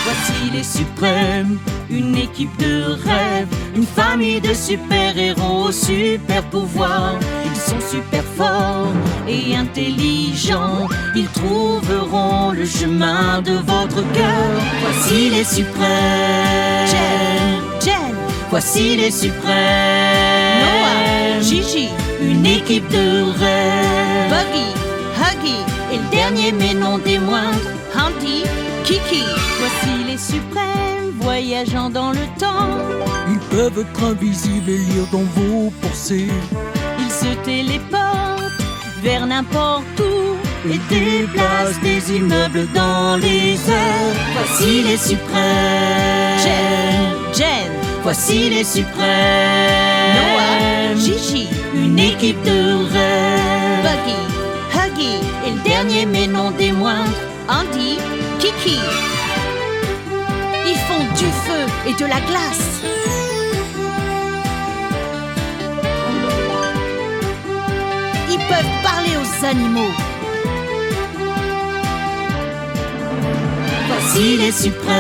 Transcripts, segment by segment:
Voici les suprêmes, une équipe de rêve, une famille de super-héros, super pouvoirs. Ils sont super forts et intelligents, ils trouveront le chemin de votre cœur. Voici les suprêmes, Jen, voici les suprêmes, Noah, Gigi, une équipe de rêve. Buggy, Huggy, Et le dernier mais non des moindres, Humpty, Kiki. voici les suprêmes, voyageant dans le temps. Ils peuvent être invisibles et lire dans vos pensées. Ils se téléportent vers n'importe où et déplacent des immeubles dans les airs. Voici les suprêmes, Jen, voici les suprêmes, Noah, Gigi, une équipe de rêve. Buggy, Huggy, Et le dernier mais non des moindres, Humpty, Kiki. Ils font du feu et de la glace. Ils peuvent parler aux animaux. voici les suprêmes,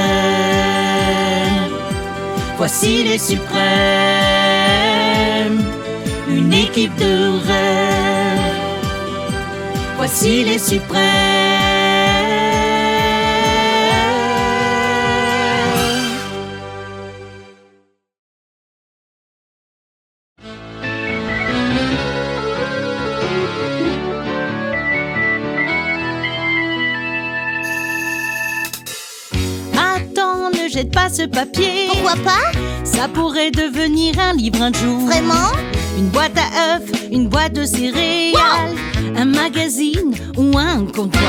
voici les suprêmes, une équipe de rêve. Voici les suprêmes. Attends, ne jette pas ce papier. Pourquoi pas? Ça pourrait devenir un livre un jour. Vraiment? Une boîte à œufs, une boîte de céréales, un magazine ou un comptoir.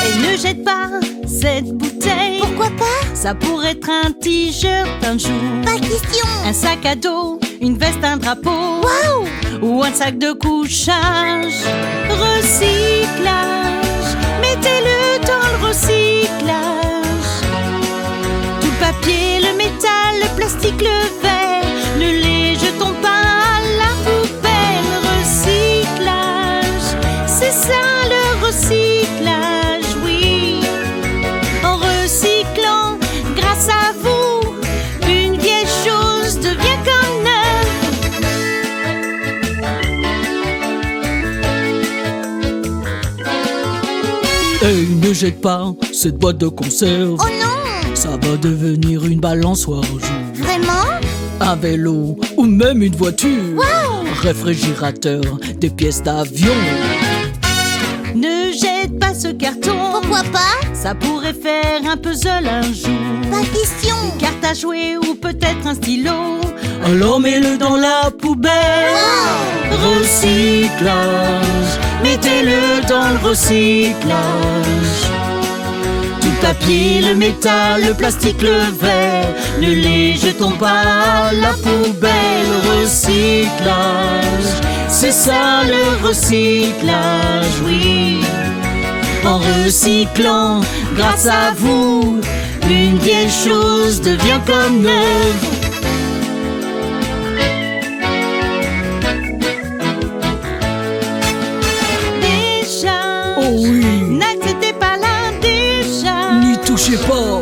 Et ne jette pas cette bouteille. Pourquoi pas? Ça pourrait être un t-shirt un jour. Pas question. Un sac à dos, une veste, un drapeau. Waouh! Ou un sac de couchage. Recyclage, mettez-le dans le recyclage. Tout le papier, le métal, le plastique, le verre, ne les jetons pas à la poubelle. Recyclage, c'est ça le recyclage, oui. En recyclant, grâce à vous, une vieille chose devient comme neuve. Hey, ne jette pas cette boîte de conserve. Oh non! Ça va devenir une balançoire un jour. Vraiment? Un vélo ou même une voiture. Waouh! Réfrigérateur, des pièces d'avion. Ne jette pas ce carton. Pourquoi pas? Ça pourrait faire un puzzle un jour. Pas question. Une carte à jouer ou peut-être un stylo. Alors mets-le dans la poubelle. Wow! Recyclage, mettez-le dans le recyclage. Tout le papier, le métal, le plastique, le verre, ne les jetons pas à la poubelle. Recyclage, c'est ça le recyclage, oui. En recyclant, grâce à vous, une vieille chose devient comme neuve. Oh oui, N'acceptez pas là déjà. n'y touchez pas.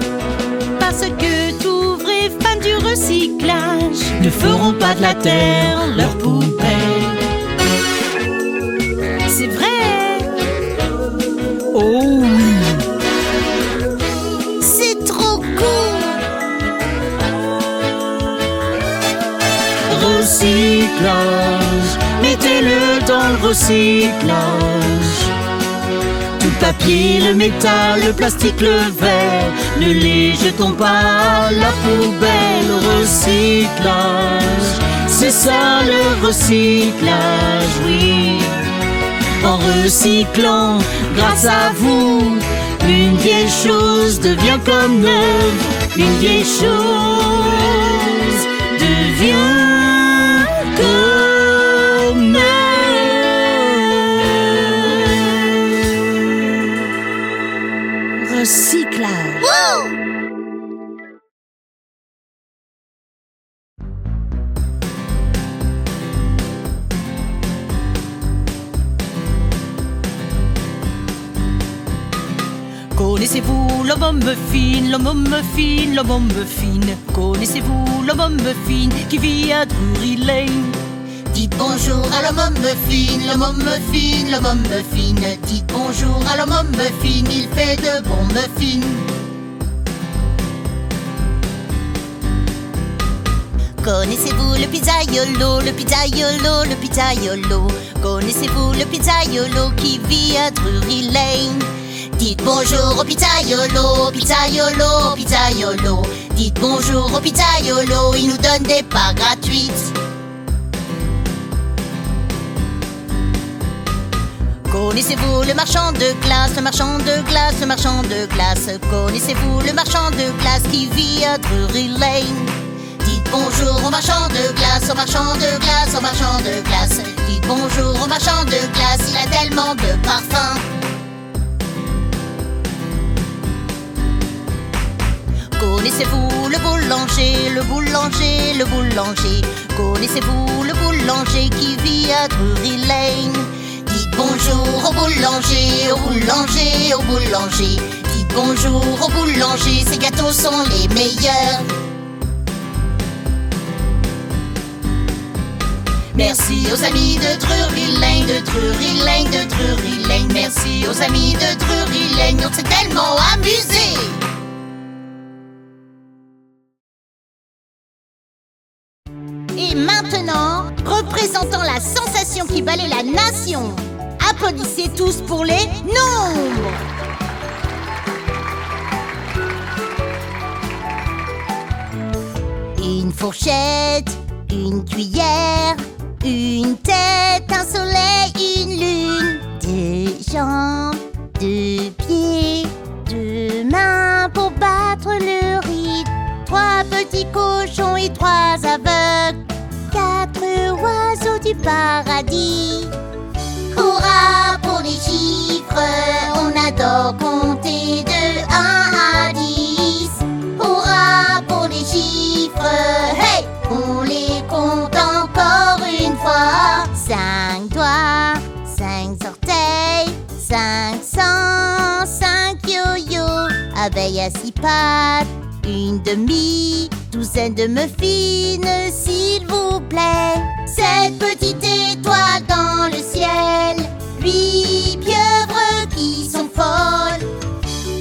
Parce que tous vrais fans du recyclage Ne feront pas de la terre leur poubelle. c'est vrai. Oh oui, C'est trop cool! Recyclage, mettez-le dans le recyclage. Tout le papier, le métal, le plastique, le verre, ne les jetons pas à la poubelle. Recyclage, c'est ça le recyclage, oui. En recyclant, grâce à vous, une vieille chose devient comme neuve. Une vieille chose devient comme neuve. Recyclage. Wow! Connaissez-vous l'homme muffin, l'homme muffin, l'homme muffin? Connaissez-vous l'homme muffin qui vit à Drury Lane? Dites bonjour à l'homme muffin, l'homme muffin, l'homme muffin. Dites bonjour à l'homme muffin, il fait de bons muffins. Connaissez-vous le pizzaiolo, le pizzaiolo, le pizzaiolo? Connaissez-vous le pizzaiolo qui vit à Drury Lane? Dites bonjour au pizzaiolo, pizzaiolo, pizzaiolo. Dites bonjour au pizzaiolo, il nous donne des parts gratuites. Connaissez-vous le marchand de glace, le marchand de glace, le marchand de glace? Connaissez-vous le marchand de glace qui vit à Drury Lane? Dites bonjour au marchand de glace, au marchand de glace, au marchand de glace. Dites bonjour au marchand de glace, il a tellement de parfum. Connaissez-vous le boulanger, le boulanger, le boulanger? Connaissez-vous le boulanger qui vit à Drury Lane? Dites bonjour au boulanger, au boulanger, au boulanger. Dites bonjour au boulanger, ces gâteaux sont les meilleurs. Merci aux amis de Drury Lane, de Drury Lane, de Drury Lane. Merci aux amis de Drury Lane, on s'est tellement amusés. Et maintenant, représentant la sensation qui balaie la nation, applaudissez tous pour les nombres. Une fourchette, une cuillère, une tête, un soleil, une lune, deux jambes, deux pieds, deux mains pour battre le rythme, trois petits cochons et trois aveugles, quatre oiseaux du paradis. Hurrah pour les chiffres, on adore compter de 1 à 10. Hurrah pour les chiffres, hey, on les compte encore une fois. 5 doigts, 5 orteils, 500, 5 yo-yo, abeilles à 6 pattes, une demi-douzaine de muffins, s'il vous plaît. 7 petites étoiles dans le ciel, 8 pieuvres qui sont folles.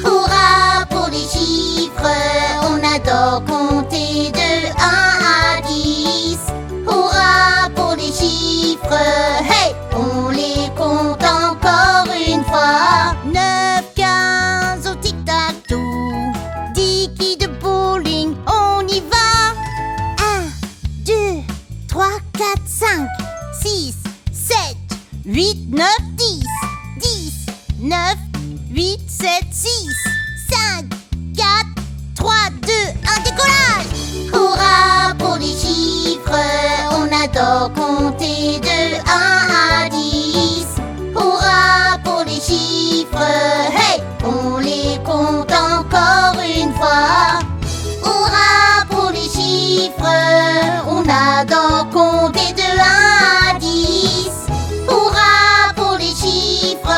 Hurrah pour les chiffres, on adore compter de 1 à 10. Hurrah pour les chiffres, hey, on les compte encore une fois. 9, 15 au tic-tac-toe, 10 quilles de bowling, on y va. 1, 2, 3, 4, 5, 6, 7, 8, 9, 10. 10, 9, 8, 7, 6, 5, 4, 3, 2, 1, décollage. Hurrah pour les chiffres, on adore compter de 1 à 10. Hurrah pour les chiffres, hey, on les compte encore une fois. Hurrah pour les chiffres, on adore compter de 1 à 10. Hurrah pour les chiffres,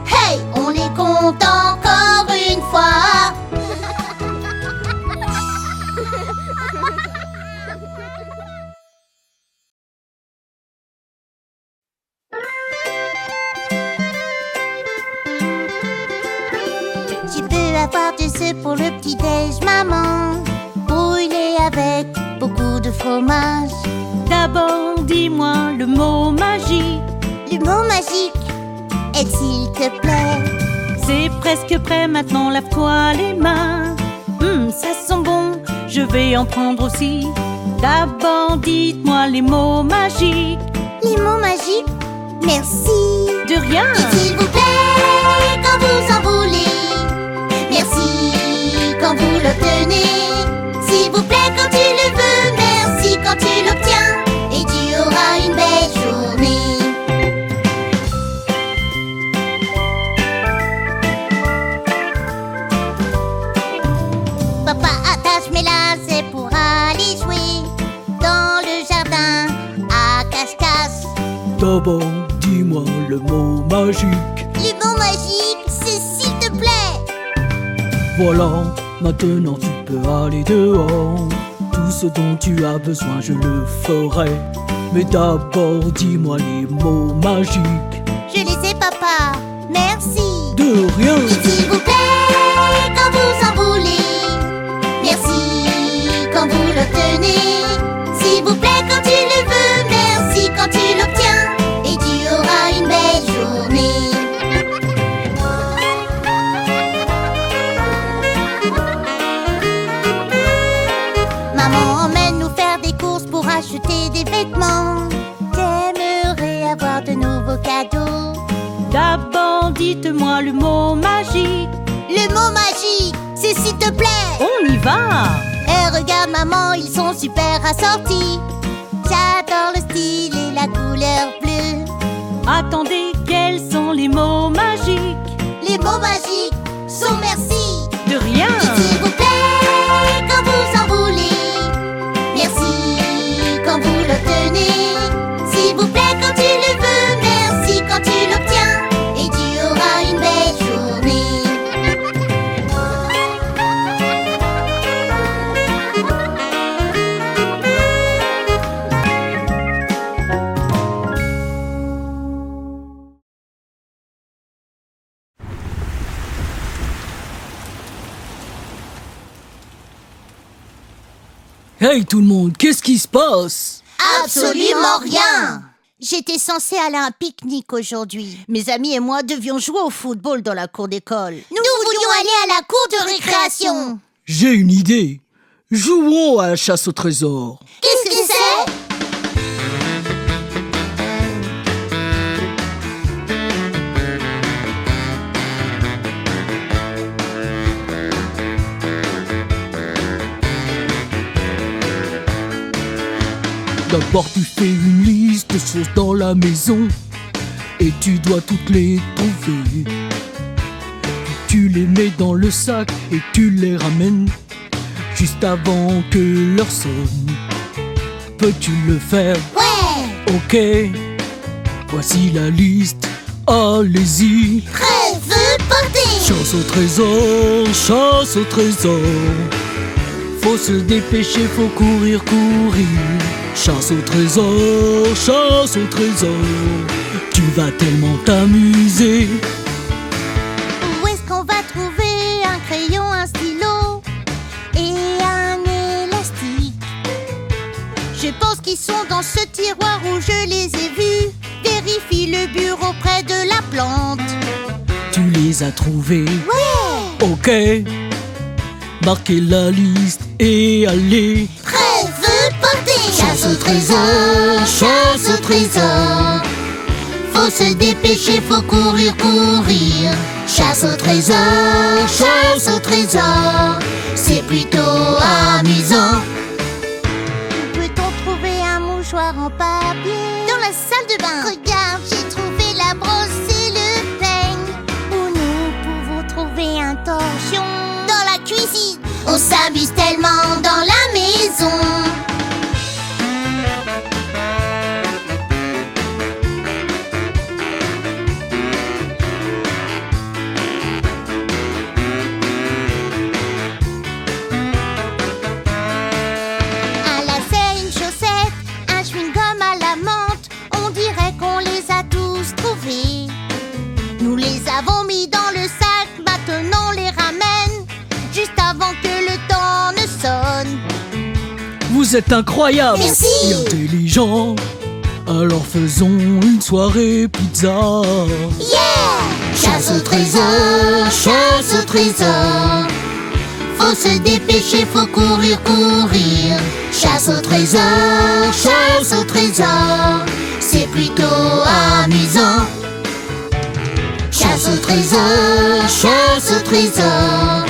hey, on les compte encore une fois. Tu peux avoir du ce pour le petit-déj, maman, brûlé avec beaucoup de fromage. D'abord, dis-moi le mot magique. Le mot magique est s'il te plaît. C'est presque prêt, maintenant lave-toi les mains. Ça sent bon, je vais en prendre aussi. D'abord, dites-moi les mots magiques. Les mots magiques, merci. De rien. Et s'il vous plaît, quand vous en voulez. Merci quand vous l'obtenez. S'il vous plaît quand tu le veux. Merci quand tu l'obtiens. Et tu auras une belle journée. Papa attache mes lacets pour aller jouer dans le jardin à cache-cache. D'abord, dis-moi le mot magique. Le mot magique, c'est s'il te plaît. Voilà, maintenant tu peux aller dehors. Tout ce dont tu as besoin, je le ferai. Mais d'abord, dis-moi les mots magiques. Je les ai, papa. Merci. De rien. S'il vous plaît, quand vous en voulez. Merci quand vous l'obtenez. S'il vous plaît, quand tu le veux. Merci quand tu l'obtiens. Et tu auras une belle journée. Maman emmène nous faire des courses pour acheter des vêtements. T'aimerais avoir de nouveaux cadeaux. D'abord, dites-moi le mot magique. Le mot magique, c'est s'il te plaît. On y va. Regarde maman, ils sont super assortis. J'adore le style et la couleur bleue. Attendez, quels sont les mots magiques? Les mots magiques sont merci. De rien. S'il vous plaît, quand vous en voulez. Merci quand vous l'obtenez. S'il vous plaît, quand tu le veux. Merci quand tu l'obtiens. Et tu auras une belle journée. Hey tout le monde, qu'est-ce qui se passe? Absolument rien. J'étais censée aller à un pique-nique aujourd'hui. Mes amis et moi devions jouer au football dans la cour d'école. Nous voulions aller à la cour de récréation. J'ai une idée. Jouons à la chasse au trésor. Qu'est-ce que c'est? D'abord tu fais une liste de choses dans la maison et tu dois toutes les trouver. Puis tu les mets dans le sac et tu les ramènes juste avant que l'heure sonne. Peux-tu le faire? Ouais. Ok, voici la liste, allez-y. Prêt, feu, portez. Chasse au trésor, chasse au trésor. Faut se dépêcher, faut courir, courir. Chasse au trésor, chasse au trésor. Tu vas tellement t'amuser. Où est-ce qu'on va trouver un crayon, un stylo et un élastique? Je pense qu'ils sont dans ce tiroir où je les ai vus. Vérifie le bureau près de la plante. Tu les as trouvés? Ouais. Ok. Marquez la liste et allez. Prêt, feu, portez. Chasse au trésor, chasse au trésor. Faut se dépêcher, faut courir, courir. Chasse au trésor, chasse au trésor. C'est plutôt amusant. Peut-on trouver un mouchoir en papier? Dans la salle de bain. Regarde, j'ai trouvé la brosse et le peigne. Où nous pouvons trouver un torchon? Dans la cuisine. On s'amuse tellement dans la maison. Un lacet, une chaussette, un chewing-gum à la menthe. On dirait qu'on les a tous trouvés. Nous les avons mis dans le sac, maintenant on les ramène juste avant que le temps ne sonne. Vous êtes incroyables. Merci. Et intelligents. Alors faisons une soirée pizza. Yeah! Chasse au trésor, chasse au trésor. Faut se dépêcher, faut courir, courir. Chasse au trésor, chasse au trésor. C'est plutôt amusant. Chasse au trésor, chasse au trésor.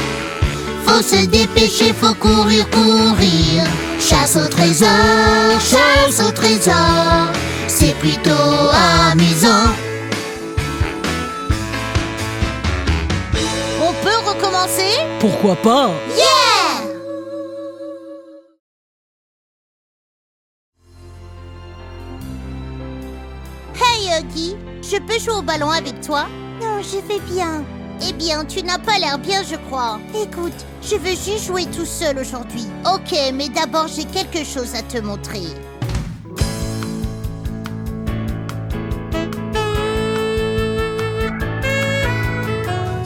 Faut se dépêcher, faut courir, courir. Chasse au trésor, chasse au trésor. C'est plutôt amusant. On peut recommencer? Pourquoi pas? Yeah! Hey Huggy, je peux jouer au ballon avec toi? Non, je vais bien. Eh bien, tu n'as pas l'air bien, je crois. Écoute, je veux juste jouer tout seul aujourd'hui. Ok, mais d'abord, j'ai quelque chose à te montrer.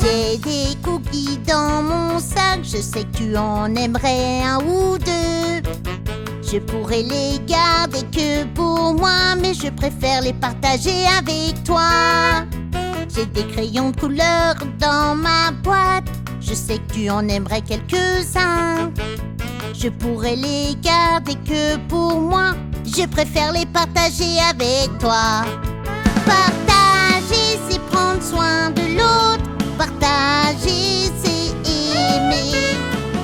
J'ai des cookies dans mon sac, je sais que tu en aimerais un ou deux. Je pourrais les garder que pour moi, mais je préfère les partager avec toi. J'ai des crayons de couleur dans ma boîte, je sais que tu en aimerais quelques-uns. Je pourrais les garder que pour moi, je préfère les partager avec toi. Partager, c'est prendre soin de l'autre. Partager, c'est aimer.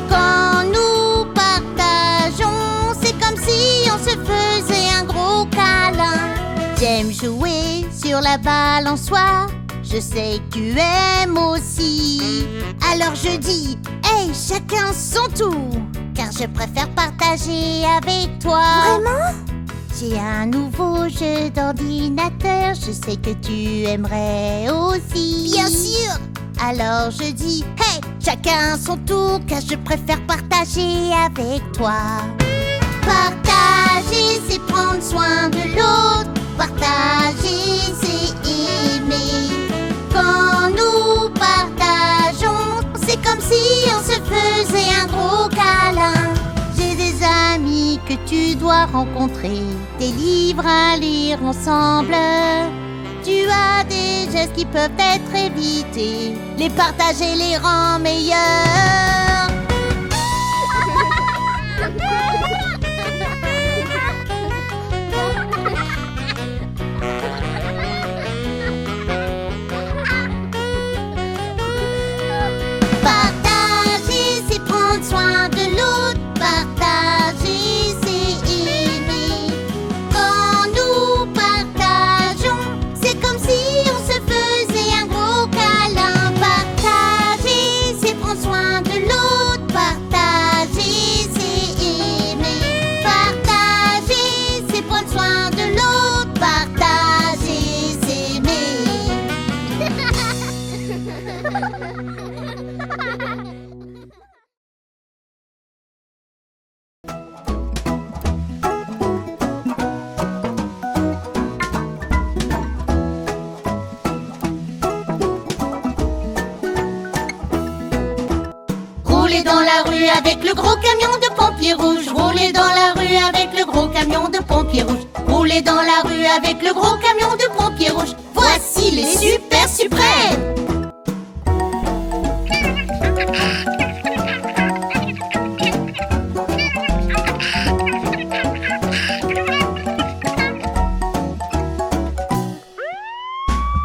Quand nous partageons, c'est comme si on se faisait un gros câlin. J'aime jouer sur la balançoire, je sais que tu aimes aussi. Alors je dis, hey, chacun son tour, car je préfère partager avec toi. Vraiment ? J'ai un nouveau jeu d'ordinateur, je sais que tu aimerais aussi. Bien sûr! Alors je dis, hey, chacun son tour, car je préfère partager avec toi. Partager, c'est prendre soin de l'autre. Partager, c'est aimer. Quand nous partageons, c'est comme si on se faisait un gros câlin. J'ai des amis que tu dois rencontrer, des livres à lire ensemble. Tu as des gestes qui peuvent être évités, les partager les rend meilleurs. Partager, c'est prendre soin de l'autre. Partager, c'est aimer. Quand nous partageons, c'est comme si on se faisait un gros câlin. Partager, c'est prendre soin de l'autre. Partager, c'est aimer. Partager, c'est prendre soin de l'autre. Partager, c'est aimer. Rouler dans la rue avec le gros camion de pompiers rouges. Rouler dans la rue avec le gros camion de pompiers rouges. Rouler dans la rue avec le gros camion de pompiers rouges. Voici les super suprêmes.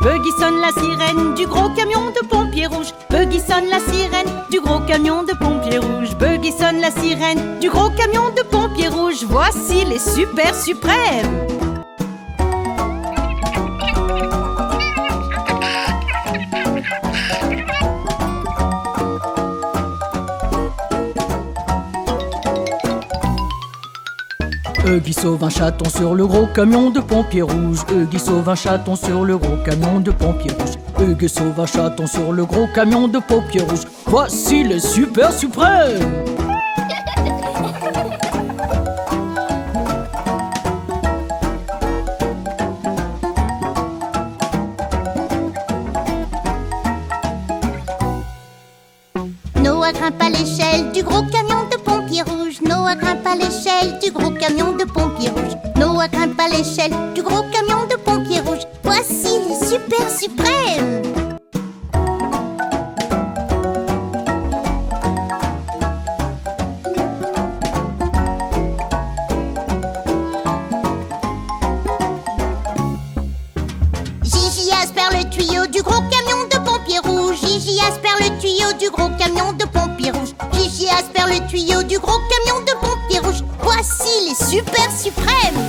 Buggy sonne la sirène du gros camion de pompiers rouges. Buggy sonne la sirène du gros camion de pompiers rouges. Buggy sonne la sirène du gros camion de pompiers rouges. Voici les super suprêmes. Huggy sauve un chaton sur le gros camion de pompiers rouges. Huggy sauve un chaton sur le gros camion de pompiers rouges. Huggy sauve un chaton sur le gros camion de pompiers rouges. Voici les super suprêmes. Noah grimpe à l'échelle du gros camion de pompiers rouges. Noah grimpe à l'échelle du gros camion de pompiers rouges. Noah grimpe à l'échelle du gros camion de pompiers rouges. Voici les super suprêmes. Gigi aspire le tuyau du gros camion de pompiers rouges. Gigi aspire le tuyau du gros camion de pompiers rouges. Gigi aspire le tuyau du gros camion de pompiers rouges. Voici les super suprêmes.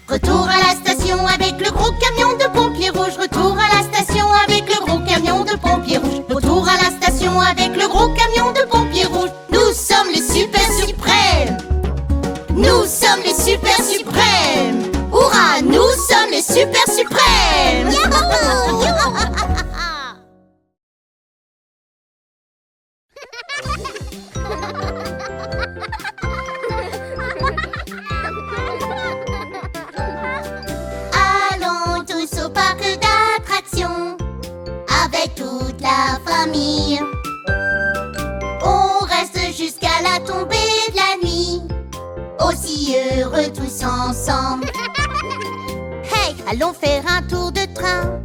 Retour à la station avec le gros camion de pompiers rouges. Retour à la station avec le gros camion de pompiers rouges. Retour à la station avec le gros camion de pompiers rouges. avec toute la famille. On reste jusqu'à la tombée de la nuit, aussi heureux tous ensemble. Hey, allons faire un tour de train,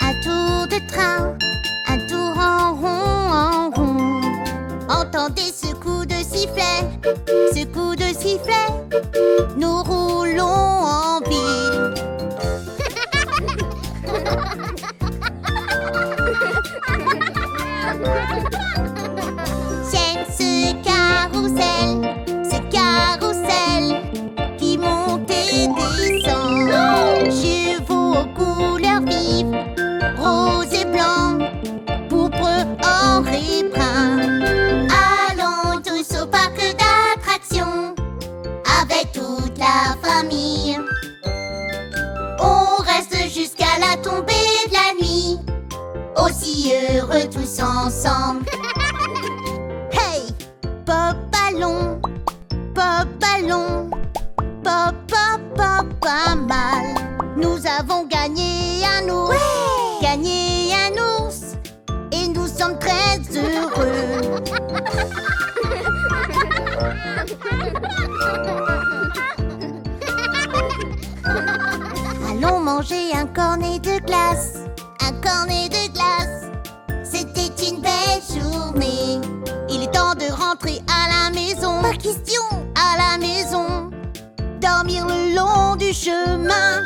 un tour de train, un tour en rond. Entendez ce coup de sifflet, ce coup de sifflet. Nous roulons en ville. J'aime ce carrousel qui monte et descend. Chevaux aux couleurs vives, rose et blanc, pourpre, or et brun. Allons tous au parc d'attractions avec toute la famille. On reste jusqu'à la tombée de la nuit, aussi heureux tous ensemble. Hey! Pop ballon, pop ballon, pop pop pop pas mal. Nous avons gagné un ours, ouais! Gagné un ours, et nous sommes très heureux. Allons manger un cornet de glace, un cornet de glace. C'était une belle journée. Il est temps de rentrer à la maison. Pas question, à la maison. Dormir le long du chemin.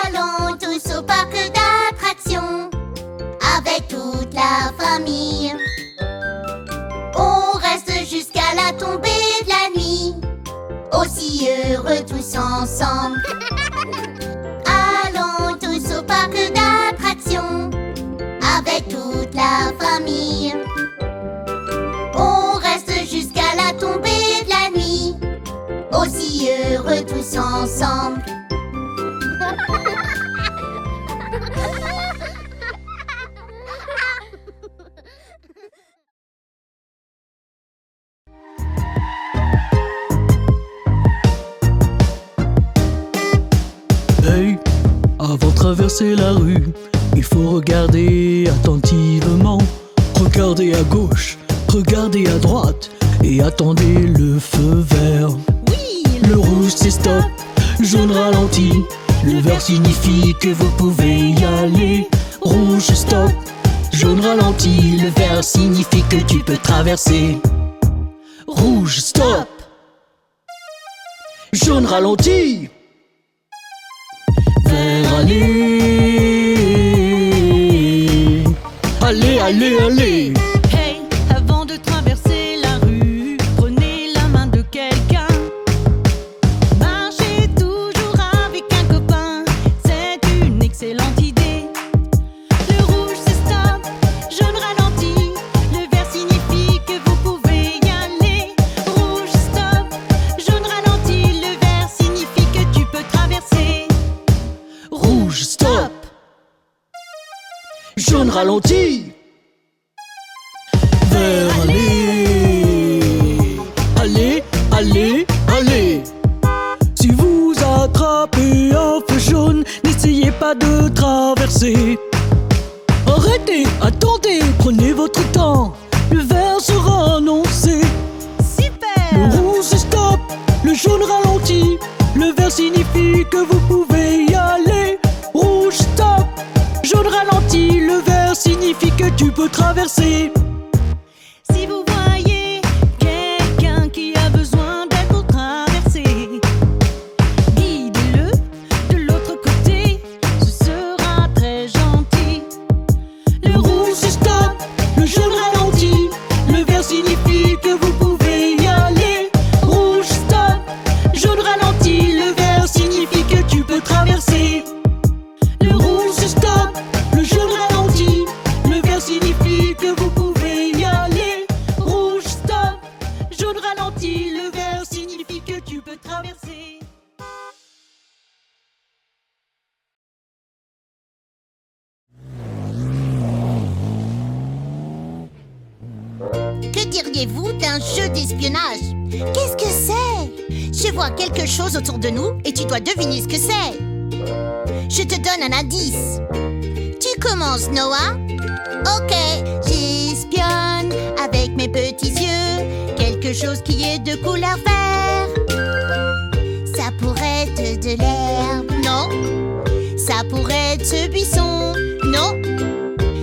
Allons tous au parc d'attractions avec toute la famille. On reste jusqu'à la tombée de la nuit, aussi heureux tous ensemble. Allons tous au parc d'attractions avec toute la famille. On reste jusqu'à la tombée de la nuit, aussi heureux tous ensemble. Hey, avant de traverser la rue, il faut regarder attentivement. Regardez à gauche, regardez à droite et attendez le feu vert. Oui, Le rouge c'est stop, jaune ralentit. Le vert signifie que vous pouvez y aller. Rouge stop, jaune ralentit. Le vert signifie que tu peux traverser. Rouge stop, jaune ralentit. Vert aller. Allez, allez, allez. Hey, avant de traverser la rue, prenez la main de quelqu'un. Marchez toujours avec un copain, c'est une excellente idée. Le rouge c'est stop, jaune ralentit. Le vert signifie que vous pouvez y aller. Rouge stop, jaune ralentit. Le vert signifie que tu peux traverser. Rouge stop, jaune ralentit. Vert aller. Allez, allez, allez. Si vous attrapez un feu jaune, n'essayez pas de traverser. Arrêtez, attendez, prenez votre temps. Le vert sera annoncé. Super! Le rouge c'est stop, le jaune ralentit. Le vert signifie que vous pouvez y aller. Rouge stop, jaune ralentit. Le vert signifie que tu peux traverser. Si vous voyez quelqu'un qui a besoin d'aide pour traverser, guidez-le de l'autre côté, ce sera très gentil. Le rouge c'est stop, le jaune ralentit. Le vert signifie que vous pouvez y aller. Rouge stop, jaune ralentit. Le vert signifie que tu peux traverser. Le rouge c'est stop, le jaune ralentit. Le vert signifie que vous pouvez y aller. Rouge stop, jaune ralentit. Le vert signifie que tu peux traverser. Que diriez-vous d'un jeu d'espionnage? Qu'est-ce que c'est? Je vois quelque chose autour de nous et tu dois deviner ce que c'est. Je te donne un indice. Tu commences, Noah. Ok, j'espionne avec mes petits yeux quelque chose qui est de couleur vert. Ça pourrait être de l'herbe, non. Ça pourrait être ce buisson, non.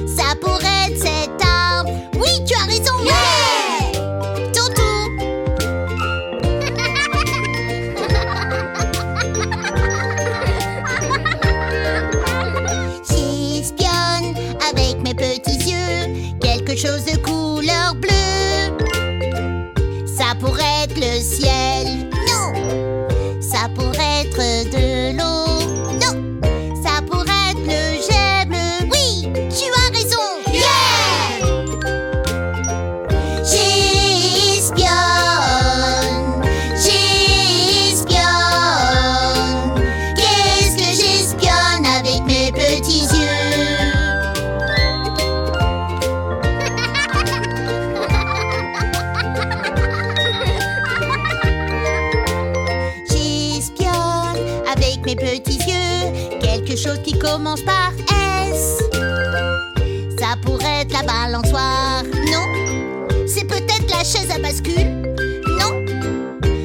Ça pourrait être cet arbre. Oui, tu as raison, yeah! Ton tour. J'espionne avec mes petits yeux quelque chose de couleur bleue. Ça pourrait être le ciel, non. Ça pourrait être de l'eau, non. Ça pourrait être le jet bleu. Oui, tu as raison, yeah! J'espionne, j'espionne. Qu'est-ce que j'espionne avec mes petits yeux? Mes petits yeux, quelque chose qui commence par S. Ça pourrait être la balançoire, non. C'est peut-être la chaise à bascule, non.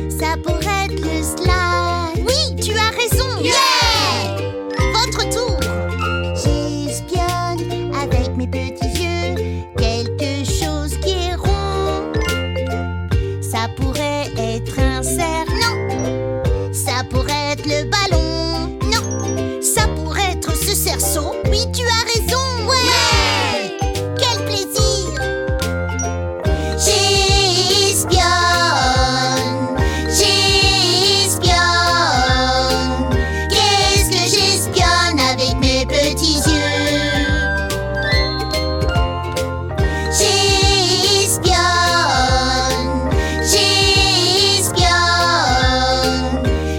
Ça pourrait être le slide. Oui, tu as raison, yeah! Votre tour. J'espionne avec mes petits yeux quelque chose qui est rond. Ça pourrait être un cerf, non. Ça pourrait être le ballon. Ce cerceau, oui, tu as raison, ouais! Quel plaisir! J'espionne, j'espionne. Qu'est-ce que j'espionne avec mes petits yeux? J'espionne, j'espionne.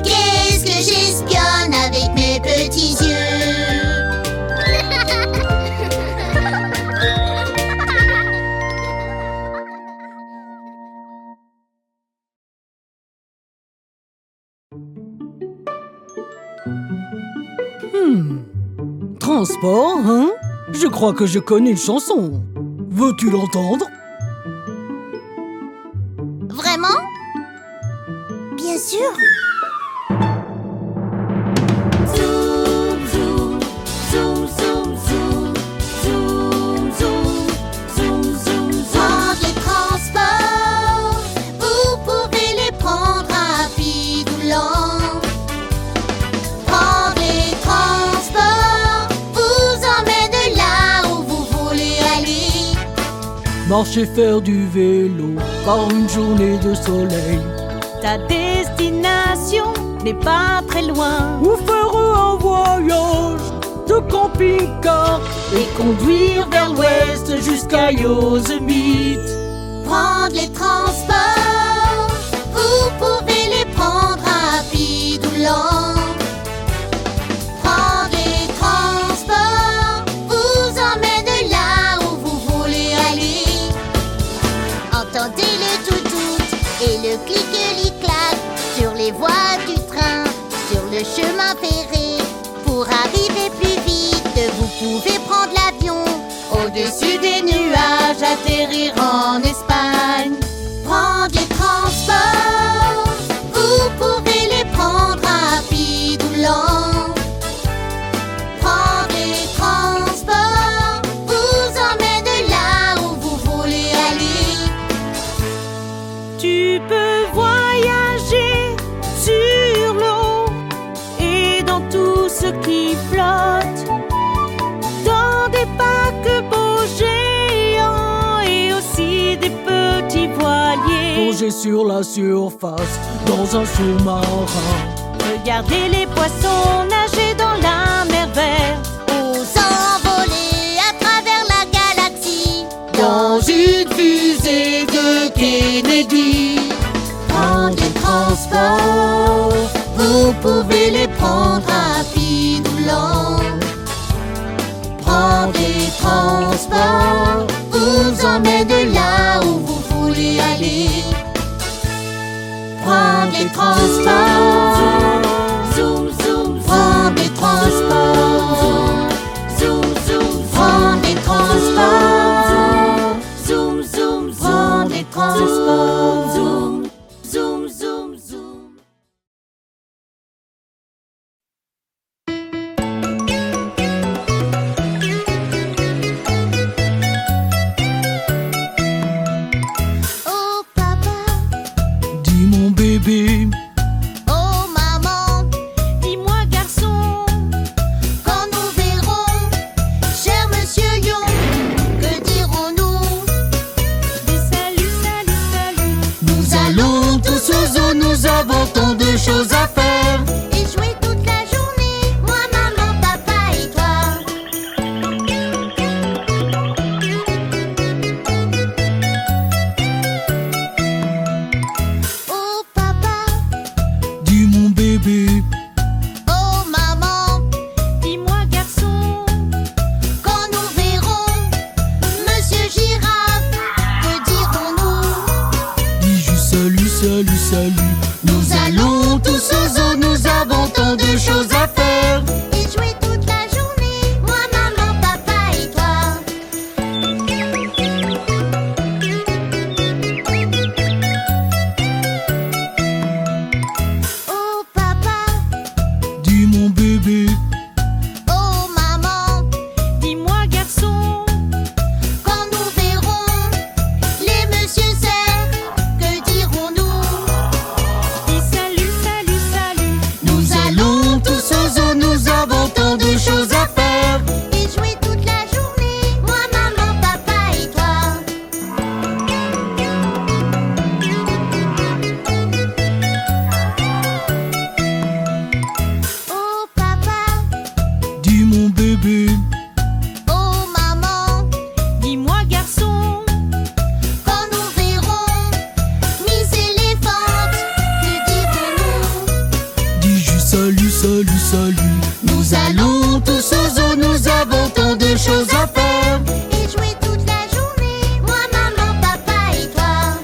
Qu'est-ce que j'espionne avec mes petits yeux? Transport, hein? Je crois que je connais une chanson. Veux-tu l'entendre? Vraiment? Bien sûr. Zoom, zoom, zoom, zoom, zoom, zoom, zoom, zoom, zoom, zoom. Prendre les transports, vous pouvez les prendre rapides ou lents. Prendre les transports vous emmène là où vous voulez aller. Marcher, faire du vélo par une journée de soleil. Ta destination n'est pas très loin. Ou faire un voyage de camping-car et conduire vers l'ouest jusqu'à Yosemite. Prendre les transports, vous pouvez les prendre rapides ou lents. Prendre les transports vous emmène là où vous voulez aller. Entendez le tout-tout et le clic-clic-clac sur les voies du train, sur le chemin ferré. Pour arriver plus vite, vous pouvez prendre l'avion. Au-dessus des nuages, atterrir en Espagne. Prendre les transports, vous pouvez les prendre rapides ou lents. Prendre les transports vous emmène là où vous voulez aller. Tu peux voyager sur l'eau et dans tout ce qui flotte, dans des paquebots géants et aussi des petits voiliers. Plonger sur la surface dans un sous-marin. Regardez les poissons nager dans la mer verte. Ou s'envoler à travers la galaxie Dans une fusée de Kennedy. Prendre les transports, vous pouvez les prendre rapides ou lents. Prendre les transports vous emmène là où vous voulez aller. Prendre les transports, Zoom, zoom, prendre les transports, zoom, zoom, zoom. prendre les transports. salut. Nous allons tous au zoo, nous avons tant de choses à faire. Et jouer toute la journée, moi, maman, papa et toi. Oh papa, Dis mon bébé, oh maman, Dis-moi garçon, quand nous verrons les monsieur serfs, que dirons-nous? dis salut, salut, salut. Nous allons tous au zoo, nous avons tant de choses à faire. Et jouer toute la journée, moi, maman, papa et toi. Oh papa, dis mon bébé, oh maman, Dis-moi garçon, quand nous verrons Miss Éléphante, que dirons-nous? dis juste salut, salut, salut. Nous allons tous au zoo, nous avons tant de choses à faire. Et jouer toute la journée, moi, maman, papa et toi.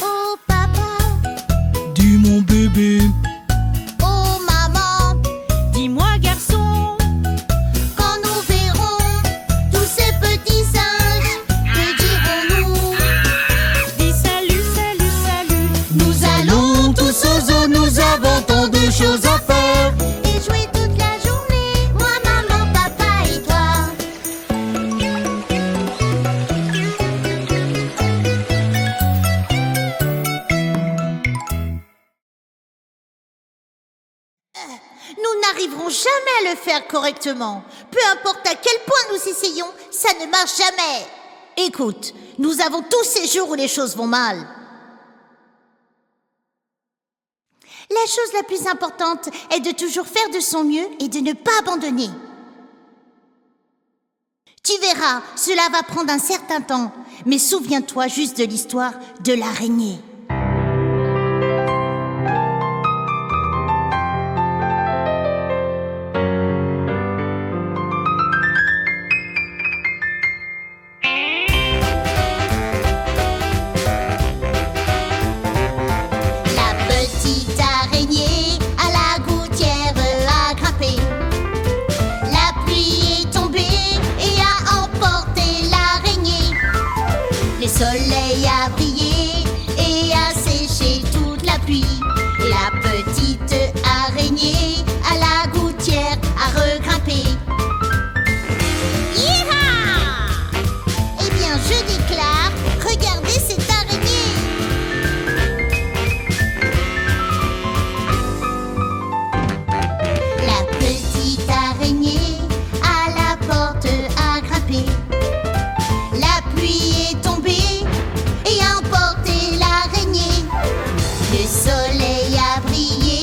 Oh papa, Dis mon bébé, oh maman, dis-moi garçon, quand nous verrons tous ces petits singes, que dirons-nous? dis salut, salut, salut. Nous allons tous au zoo, nous avons tant de choses à faire. Et jouer toute la journée, moi, maman, papa et toi. Nous n'arriverons jamais à le faire correctement. Peu importe à quel point nous essayons, ça ne marche jamais. Écoute, nous avons tous ces jours où les choses vont mal. La chose la plus importante est de toujours faire de son mieux et de ne pas abandonner. Tu verras, cela va prendre un certain temps, mais souviens-toi juste de l'histoire de l'araignée. La petite araignée à la gouttière a grimpé. La pluie est tombée et a emporté l'araignée. Le soleil a brillé et a séché toute la pluie. La petite araignée à la gouttière a regrimpé. Hi-ha! Eh bien, je déclare, regardez cette araignée. La petite araignée à la porte a grimpé. La pluie est tombée et a emporté l'araignée. Le soleil a brillé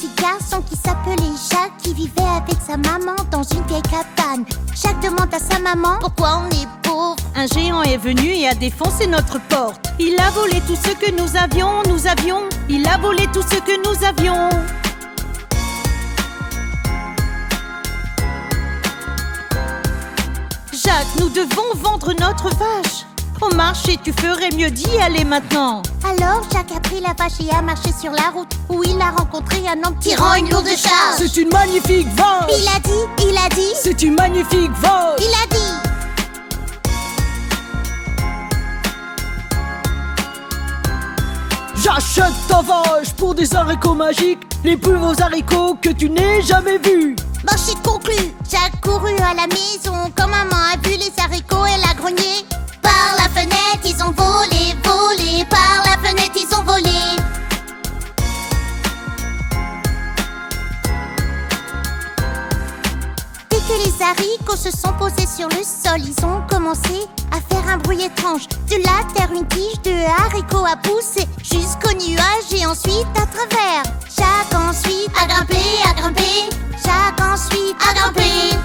petit garçon qui s'appelait Jacques, qui vivait avec sa maman dans une vieille cabane. Jacques demande à sa maman pourquoi on est pauvre. Un géant est venu et a défoncé notre porte. Il a volé tout ce que nous avions. Il a volé tout ce que nous avions. Jacques, nous devons vendre notre vache. Au marché, tu ferais mieux d'y aller maintenant. Alors Jacques a pris la vache et a marché sur la route, où il a rencontré un homme tirant une lourde charge. C'est une magnifique vache. Il a dit, C'est une magnifique vache. il a dit. J'achète ta vache pour des haricots magiques, les plus beaux haricots que tu n'aies jamais vus. Marché conclu. Jacques courut à la maison. Quand maman a vu les haricots, elle a grogné. Par la fenêtre, ils ont volé, volé. Par la fenêtre, ils ont volé. Dès que les haricots se sont posés sur le sol, ils ont commencé à faire un bruit étrange. De la terre, une tige de haricots a poussé jusqu'au nuage et ensuite à travers. Jacques ensuite a grimpé, a grimpé. Jacques ensuite a grimpé.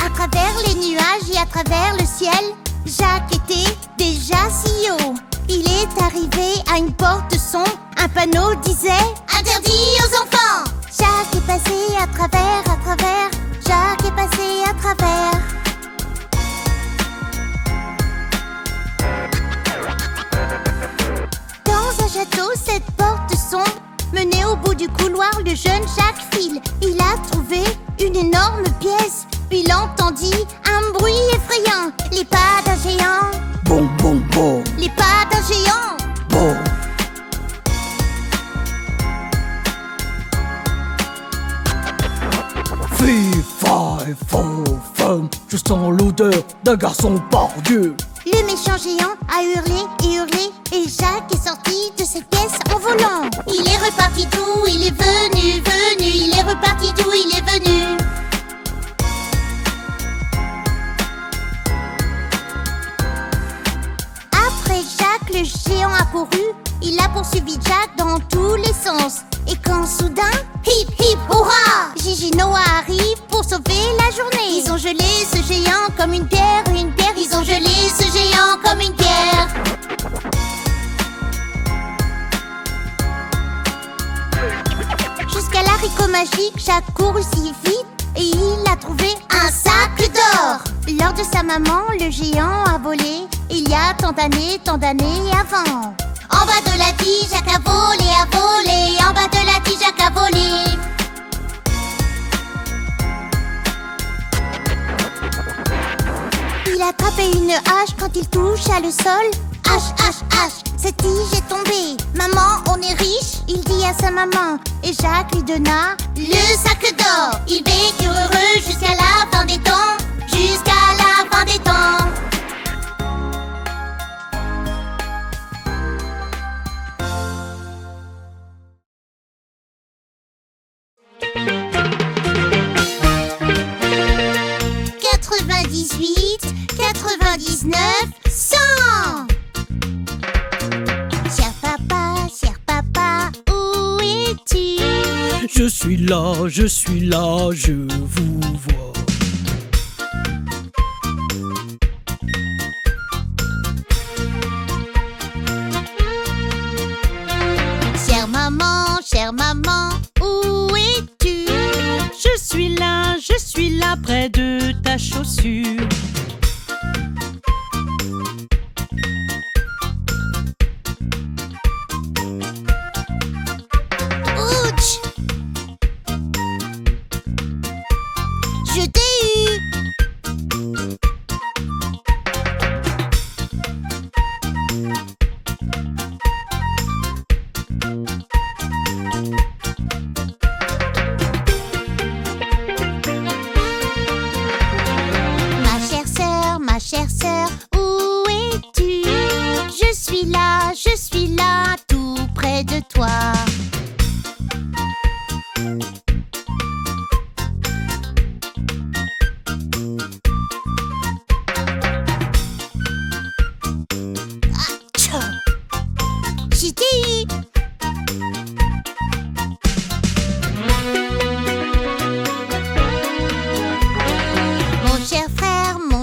À travers les nuages et à travers le ciel, Jacques était déjà si haut. Il est arrivé à une porte sombre. Un panneau disait « Interdit aux enfants !» Jacques est passé à travers, à travers. Jacques est passé à travers. Dans un château, cette porte sombre menait au bout du couloir. Le jeune Jacques file. Il a trouvé une énorme pièce. Puis il entendit un bruit effrayant. Les pas d'un géant. Bon, bon, bon, Les pas d'un géant. bon. Fille, faille, faux, femme, je sens l'odeur d'un garçon pardieu. Le méchant géant a hurlé et hurlé. Et Jacques est sorti de cette pièce en volant. Il est reparti d'où il est venu, venu. Il est reparti d'où il est venu. Après Jacques, le géant a couru. Il a poursuivi Jacques dans tous les sens. Et quand soudain, hip hip hurrah, Gigi Noah arrive pour sauver la journée. Ils ont gelé ce géant comme une pierre, une pierre. Ils ont gelé ce géant comme une pierre. Jusqu'à l'haricot magique, Jacques courut si vite et il a trouvé un sac d'or. Lors de sa maman, le géant a volé. Il y a tant d'années avant. En bas de la tige, Jacques a volé, a volé. En bas de la tige, Jacques a volé. Il a attrapé une hache quand il toucha le sol. Hache, hache, hache, cette tige est tombée. Maman, on est riche, il dit à sa maman. Et Jacques lui donna le sac d'or. Il vécut heureux jusqu'à la fin des temps. Jusqu'à la fin des temps. Cher papa, où es-tu? Je suis là, je vous vois. Chère maman, où es-tu? Je suis là près de ta chaussure. Ouch! Je t'ai eu! Ma chère sœur, où es-tu? Je suis là, tout près de toi. Atcha! JTI. Mon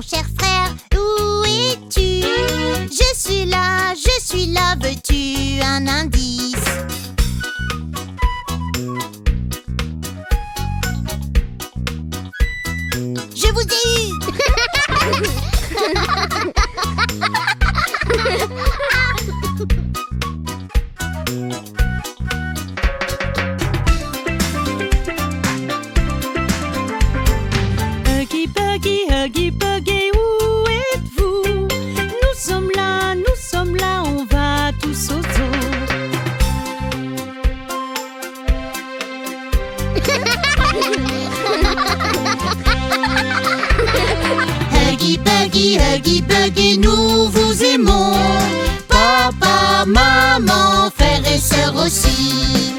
cher frère, où es-tu? Je suis là, veux-tu un indice? Je vous ai eu! Huggy Buggy, où êtes-vous? Nous sommes là, on va tous au zoo. Huggy Buggy, nous vous aimons. Papa, maman, frères et sœurs aussi.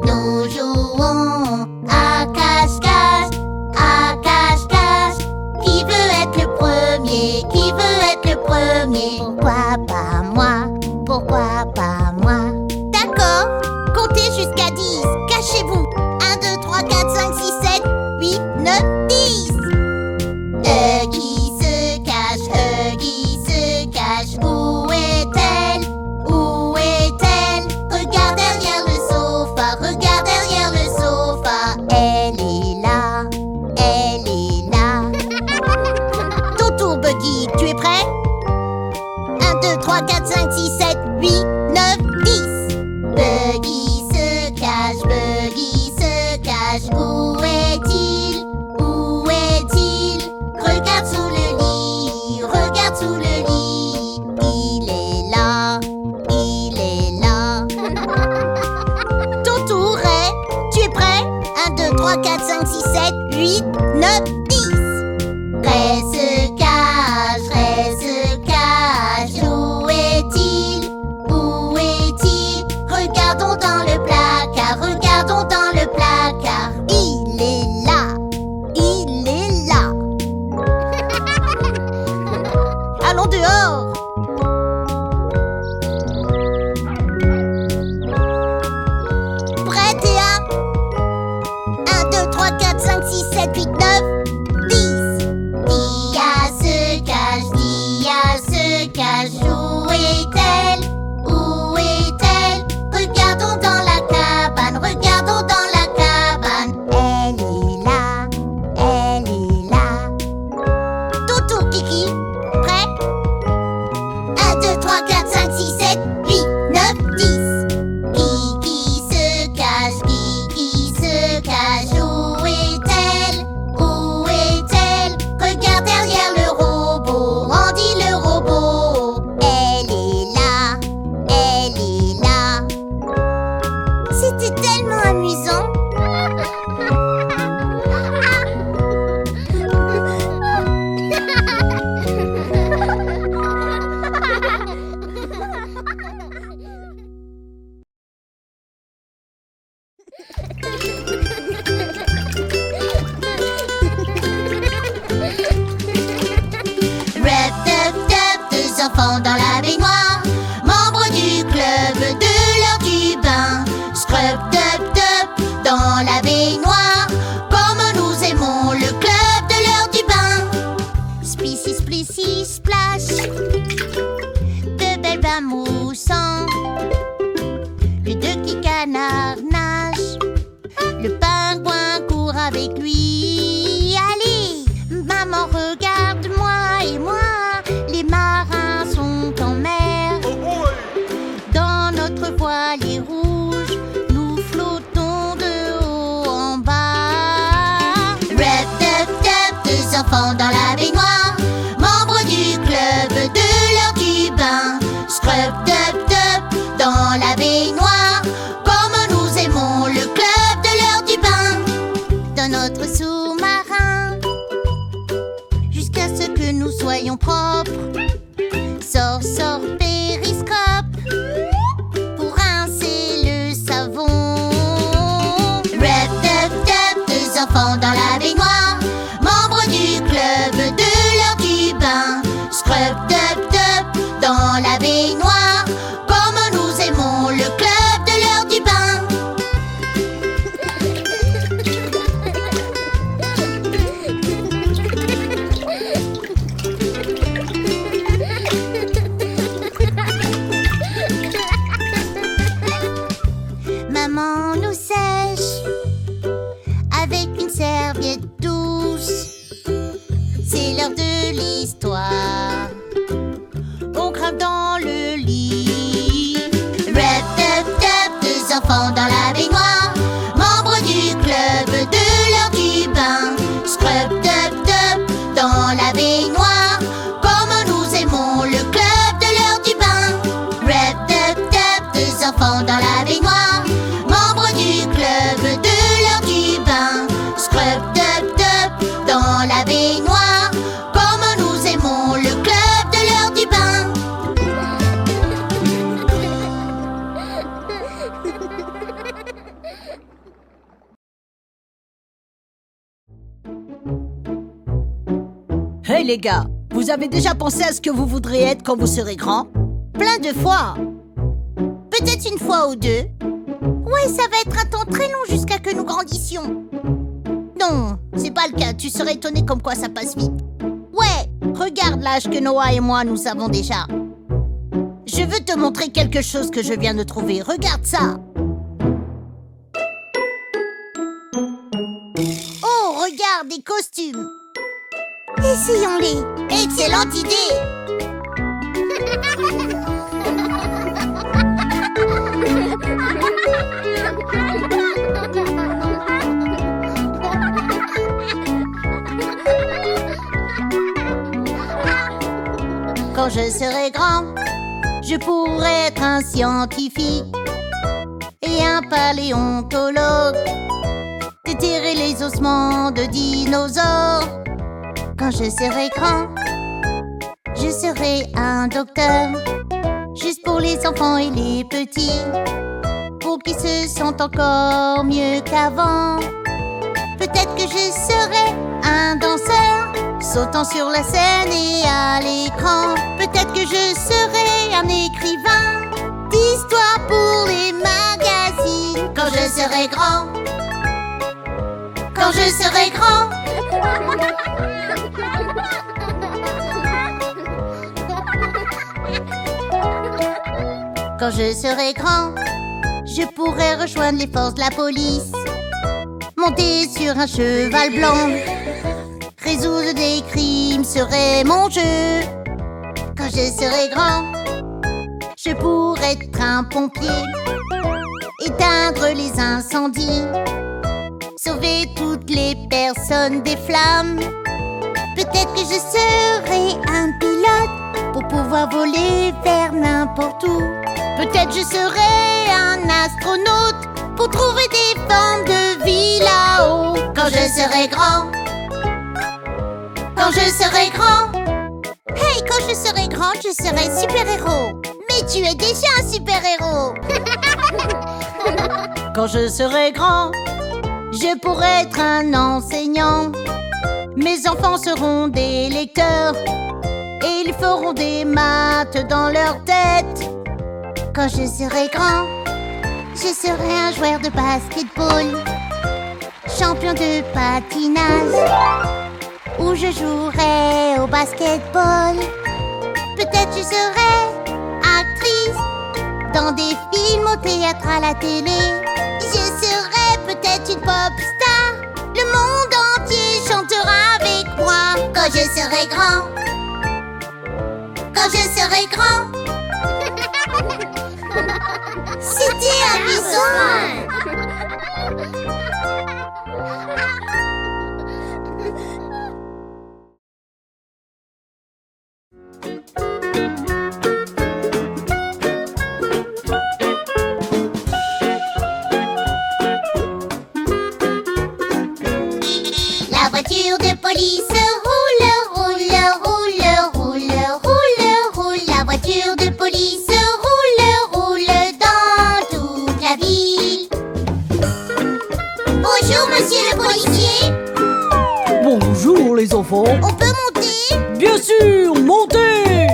Nous jouons à cache-cache, à cache-cache. Qui veut être le premier? Qui veut être le premier? Pourquoi pas moi? Pourquoi pas moi? D'accord, comptez jusqu'à 10, cachez-vous. 1, 2, 3, 4, 5, 6, 7, 8, 9, 10. Huggy se cache, où est-elle? Où est-elle? Regarde derrière le sofa, regarde derrière le sofa. Elle est là, elle est là. Ton tour, Buggy, tu es prêt? 1, 2, 3, 4, 5, 6, 7, 8, 9, 10. Buggy se cache, où est-il? Où est-il? Regarde sous le lit, regarde sous le lit. Il est là, il est là. Ton tour est, tu es prêt? 1, 2, 3, 4, 5, 6, 7, 8, 9, 10. Reste cache, où est-il? Où est-il? Regardons dans le placard, regardons dans le placard. Il est là, il est là. Allons dehors. Prêt, Théa? 1, 2, 3, 4, 5, 6, 7, 8, 9, 10. Dia se cache, où est-elle? Où est-elle? Regardons dans la cabane, regardons dans la cabane. Elle est là, elle est là. Ton tour, Kiki. Prêt? 1, 2, 3, 4, 5, 6, 7, 8, 9, 10. Kiki se cache, où est-elle? Où est-elle? Regarde derrière le robot, Andy le robot. Elle est là, elle est là. C'était tellement amusant. Rub, dub, dub, 2 enfants dans la baignoire, membres du club de l'heure du bain. Scrub, dub, dub, dans la baignoire, comme nous aimons le club de l'heure du bain. Splissi, splissi, splash, de belles bains moussants. Le deux qui canard nage, le pingouin court avec lui. Allez, maman, regarde-moi et moi. Les marins sont en mer. Dans notre voilier rouge, nous flottons de haut en bas. Rub, dub, dub, 2 enfants dans la baignoire, membres du club de l'heure du bain. Scrub, dub, dub, dans la baignoire, comme nous aimons le club de l'heure du bain. Dans notre sous-marin, jusqu'à ce que nous soyons propres. Sors, sors, périscope. enfants dans la baignoire, membres du club de l'heure du bain. Scrub, dub, dub, dans la baignoire, comme nous aimons le club de l'heure du bain. Rub, dub, dub, deux enfants dans la baignoire, membres du club de l'heure du bain. Scrub, dub, dub, dans la baignoire, comme nous aimons le club de l'heure du bain. Hey les gars, vous avez déjà pensé à ce que vous voudriez être quand vous serez grand? Plein de fois. Peut-être une fois ou deux. Ouais, ça va être un temps très long jusqu'à que nous grandissions. Non, c'est pas le cas. Tu serais étonné comme quoi ça passe vite. Ouais, regarde l'âge que Noah et moi nous avons déjà. Je veux te montrer quelque chose que je viens de trouver. Regarde ça. Oh, regarde, des costumes. Essayons-les. Excellente idée. Quand je serai grand, je pourrai être un scientifique et un paléontologue, déterrer les ossements de dinosaures. Quand je serai grand, je serai un docteur, juste pour les enfants et les petits, pour qu'ils se sentent encore mieux qu'avant. Peut-être que je serai un danseur, sautant sur la scène et à l'écran. Peut-être que je serai un écrivain d'histoire pour les magazines. Quand je serai grand, quand je serai grand. Quand je serai grand, je pourrai rejoindre les forces de la police, monter sur un cheval blanc, résoudre des crimes serait mon jeu. Quand je serai grand, je pourrai être un pompier, éteindre les incendies, sauver toutes les personnes des flammes. Peut-être que je serai un pilote pour pouvoir voler vers n'importe où. Peut-être je serai un astronaute pour trouver des formes de vie là-haut. Quand je serai grand, quand je serai grand. Hey, quand je serai grand, je serai super-héros. Mais tu es déjà un super-héros. Quand je serai grand, je pourrai être un enseignant. Mes enfants seront des lecteurs et ils feront des maths dans leur tête. Quand je serai grand, je serai un joueur de basketball, champion de patinage, où je jouerai au basketball. Peut-être je serai actrice dans des films, au théâtre, à la télé. Je serai peut-être une pop star, le monde entier chantera avec moi. Quand je serai grand, quand je serai grand. C'était amusant. La voiture de police roule, roule, roule, roule, roule, roule. La voiture de police roule, roule dans toute la ville. Bonjour, monsieur le policier. Bonjour les enfants. On peut monter? Bien sûr, montez.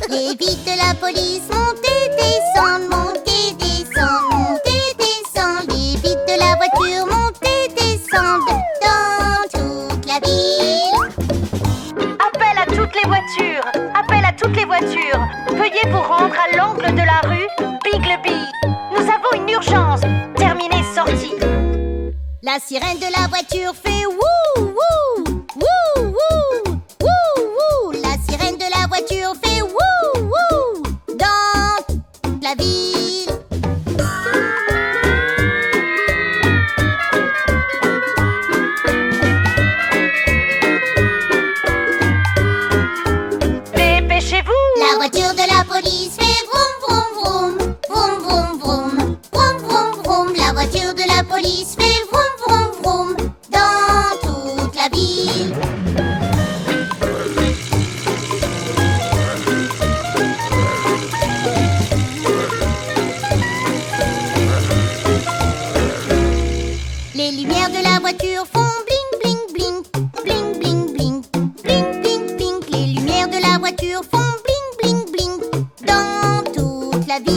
Les vitres de la police, montez, descendent, montez, descendent, montez, descendent. Les vitres de la voiture, montez, descendent dans toute la ville. Appel à toutes les voitures! Appel à toutes les voitures! Veuillez vous rendre à l'angle de la rue Bigleby. Nous avons une urgence. Terminez, sortie. La sirène de la voiture fait wouh, wouh, wouh, wouh, wouh, wouh. La sirène de la voiture fait wouh, wouh dans toute la ville. de la police fait vroom vroom vroom. Vroom vroom vroom. Vroom vroom vroom. La voiture de la police fait vroom vroom vroom. Dans toute la ville. Les lumières de la voiture font bling bling bling. Bling bling bling. Bling bling bling. Les lumières de la voiture font bling bling bling. Dans toute la ville.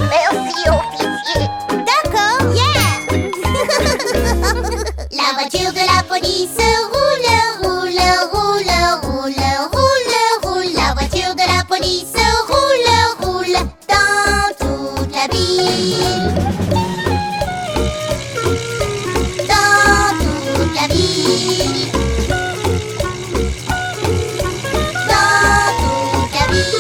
Merci, officier. D'accord, yeah. La voiture de la police roule, roule, roule, roule, roule, roule. La voiture de la police roule, roule dans toute la ville. Dans toute la ville. Dans toute la ville.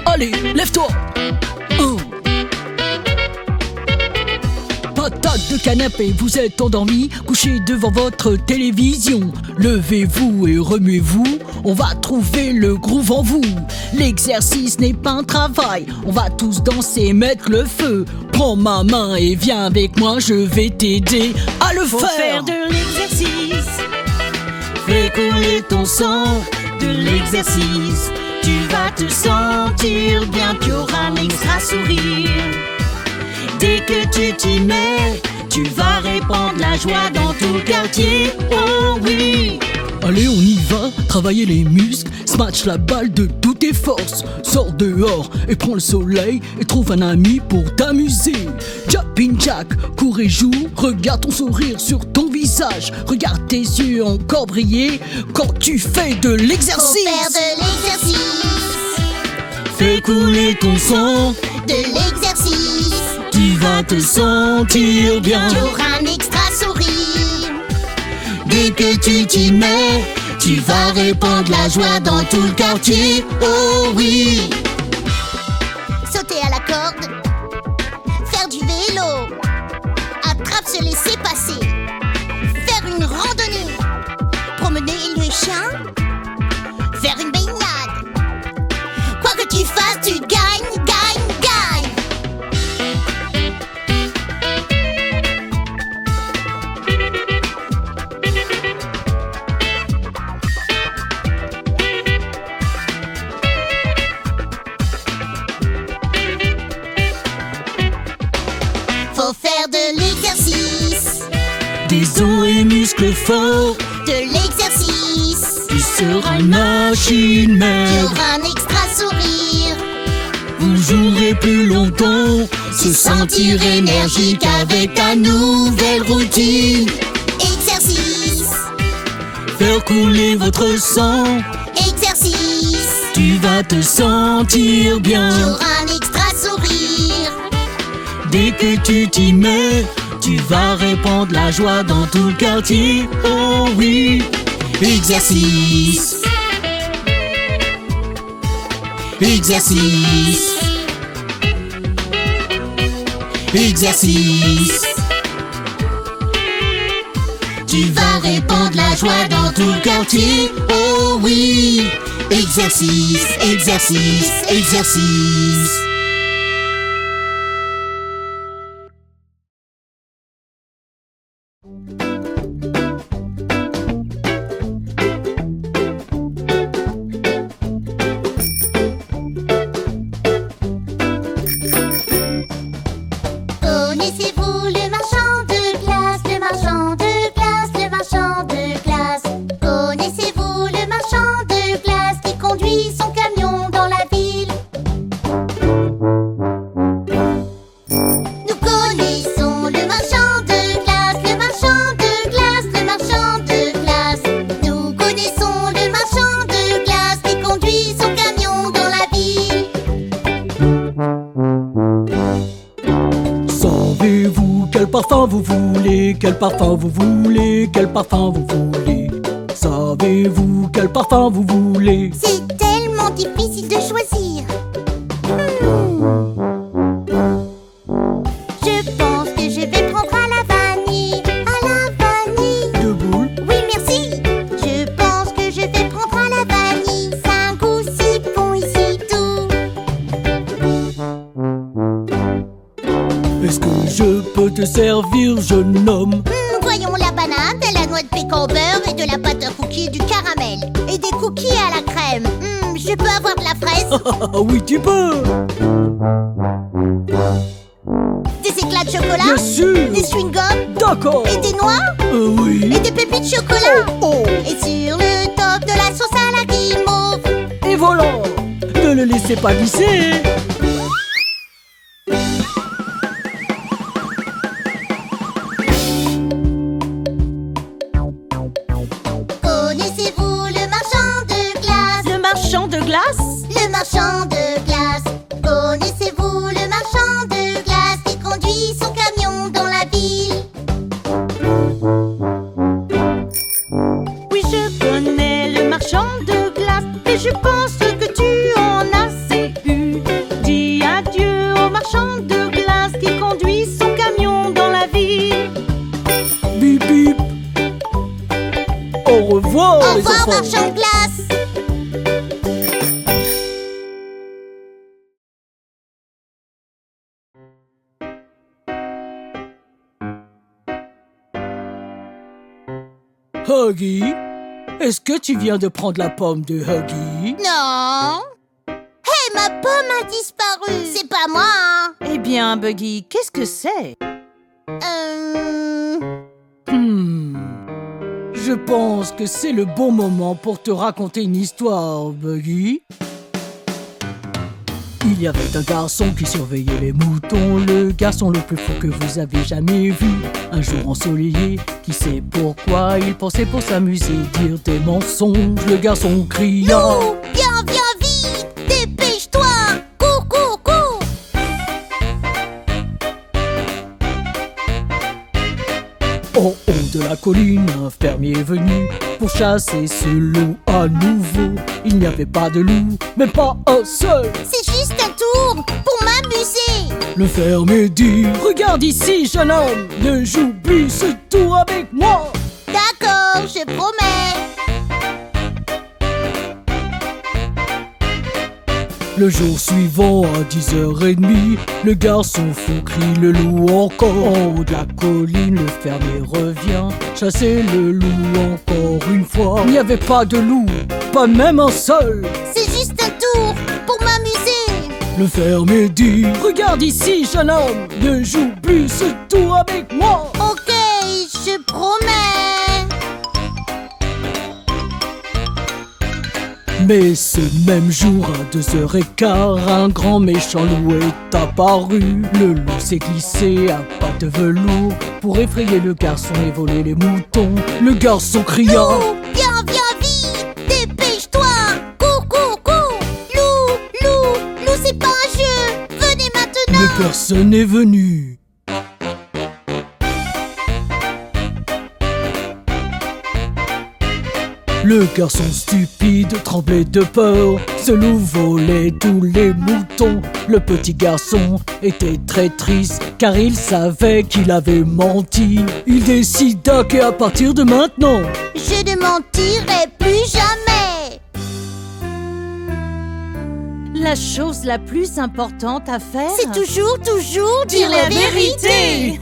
Allez, lève-toi. Patate de canapé, vous êtes endormi, couché devant votre télévision. Levez-vous et remuez-vous, on va trouver le groove en vous. L'exercice n'est pas un travail, on va tous danser, mettre le feu. Prends ma main et viens avec moi, je vais t'aider à le Faut faire de l'exercice. Fais couler ton sang. De l'exercice. Tu vas te sentir bien, tu auras un extra sourire. Dès que tu t'y mets, tu vas répandre la joie dans tout le quartier. Oh oui! Allez, on y va, travailler les muscles, smash la balle de toutes tes forces. Sors dehors et prends le soleil et trouve un ami pour t'amuser. Jumping jack, cours et joue, regarde ton sourire sur ton visage. Regarde tes yeux encore briller quand tu fais de l'exercice. Faut faire de l'exercice. Fais couler ton sang. De l'exercice. Tu vas te sentir bien. Tu auras un extra sourire. Dès que tu t'y mets, tu vas répandre la joie dans tout le quartier. Oh oui! Sauter à la corde. Faire du vélo. Attrape, se laisser passer. Faire une randonnée. Promener le chien. Faire une baignade. Quoi que tu fasses, tu gagnes, gagnes, gagnes. Faut faire de l'exercice. Des os et muscles forts. De l'exercice. Tu seras une machine Tu mère. auras un extra sourire. Vous jouerez plus longtemps. Se sentir énergique avec ta nouvelle routine. Exercice. Faire couler votre sang. Exercice. Tu vas te sentir Tu bien. auras un extra sourire. Dès que tu t'y mets, tu vas répandre la joie dans tout le quartier. Oh oui! Exercice. Exercice. Exercice. Tu vas répandre la joie dans tout le quartier. Oh oui! Exercice, exercice, exercice. Connaissez-vous le marchand de glace, le marchand de glace, le marchand de glace? Connaissez-vous le marchand de glace qui conduit son camion dans la ville? Nous connaissons le marchand de glace, le marchand de glace, le marchand de glace. Nous connaissons le marchand de glace qui conduit son camion dans la ville. Savez-vous quel parfum vous voulez? Quel parfum vous voulez? Quel parfum vous voulez? Savez-vous quel parfum vous voulez? C'est tellement tellement difficile de choisir. Je pense que je vais prendre à la vanille. À la vanille. 2 boules. Oui, merci. Je pense que je vais prendre à la vanille. 5 ou 6 bons ici tout. Est-ce que je peux te servir, jeune homme? Voyons la banane, de la noix de pécan au beurre et de la pâte à cookies et du caramel. Et des cookies à la crème. Je peux avoir de la fraise? Ah oui, tu peux. Des éclats de chocolat? Bien sûr. Des chewing-gums? D'accord. Et des noix? Oui. Et des pépites de chocolat? Oh. Et sur le top de la sauce à la guimauve. Et voilà. Ne le laissez pas glisser. Connaissez-vous le marchand de glace? Le marchand de glace? Le marchand de glace. Connaissez-vous le marchand de glace qui conduit son camion dans la ville? Oui, je connais le marchand de glace, et je pense que tu en as assez eu. Dis adieu au marchand de glace qui conduit son camion dans la ville. Bip bip. Au revoir, Au les revoir, enfants. marchand de glace. Huggy, est-ce que tu viens de prendre la pomme de Huggy? Non. Hé, ma pomme a disparu. C'est pas moi, hein. Eh bien, Buggy, qu'est-ce que c'est? Je pense que c'est le bon moment pour te raconter une histoire, Buggy. Il y avait un garçon qui surveillait les moutons, le garçon le plus fou que vous avez jamais vu. Un jour ensoleillé, qui sait pourquoi, il pensait pour s'amuser dire des mensonges. Le garçon cria: Loup, viens vite. Dépêche-toi. Cours, cours, cours. En haut de la colline, un fermier est venu pour chasser ce loup à nouveau. Il n'y avait pas de loup, même pas un seul. C'est juste un tour pour m'amuser. Le fermier dit: regarde ici, jeune homme, ne joue plus ce tour avec moi. D'accord, je promets. Le jour suivant, à 10h30, le garçon fou crie le loup encore. En haut de la colline, le fermier revient chasser le loup encore une fois. Il n'y avait pas de loup, pas même un seul. C'est juste un tour pour m'amuser. Le fermier dit: regarde ici, jeune homme, ne joue plus ce tour avec moi. Ok, je promets. Mais ce même jour, à 2h15, un grand méchant loup est apparu. Le loup s'est glissé à pattes de velours pour effrayer le garçon et voler les moutons. Le garçon cria: Loup, viens vite. Dépêche-toi. Cours, cours, cours. Loup, c'est pas un jeu. Venez maintenant. mais personne n'est venu. Le garçon stupide tremblait de peur. Ce loup volait tous les moutons. Le petit garçon était très triste car il savait qu'il avait menti. Il décida qu'à partir de maintenant, Je ne mentirai plus jamais. La chose la plus importante à faire, C'est toujours dire la vérité.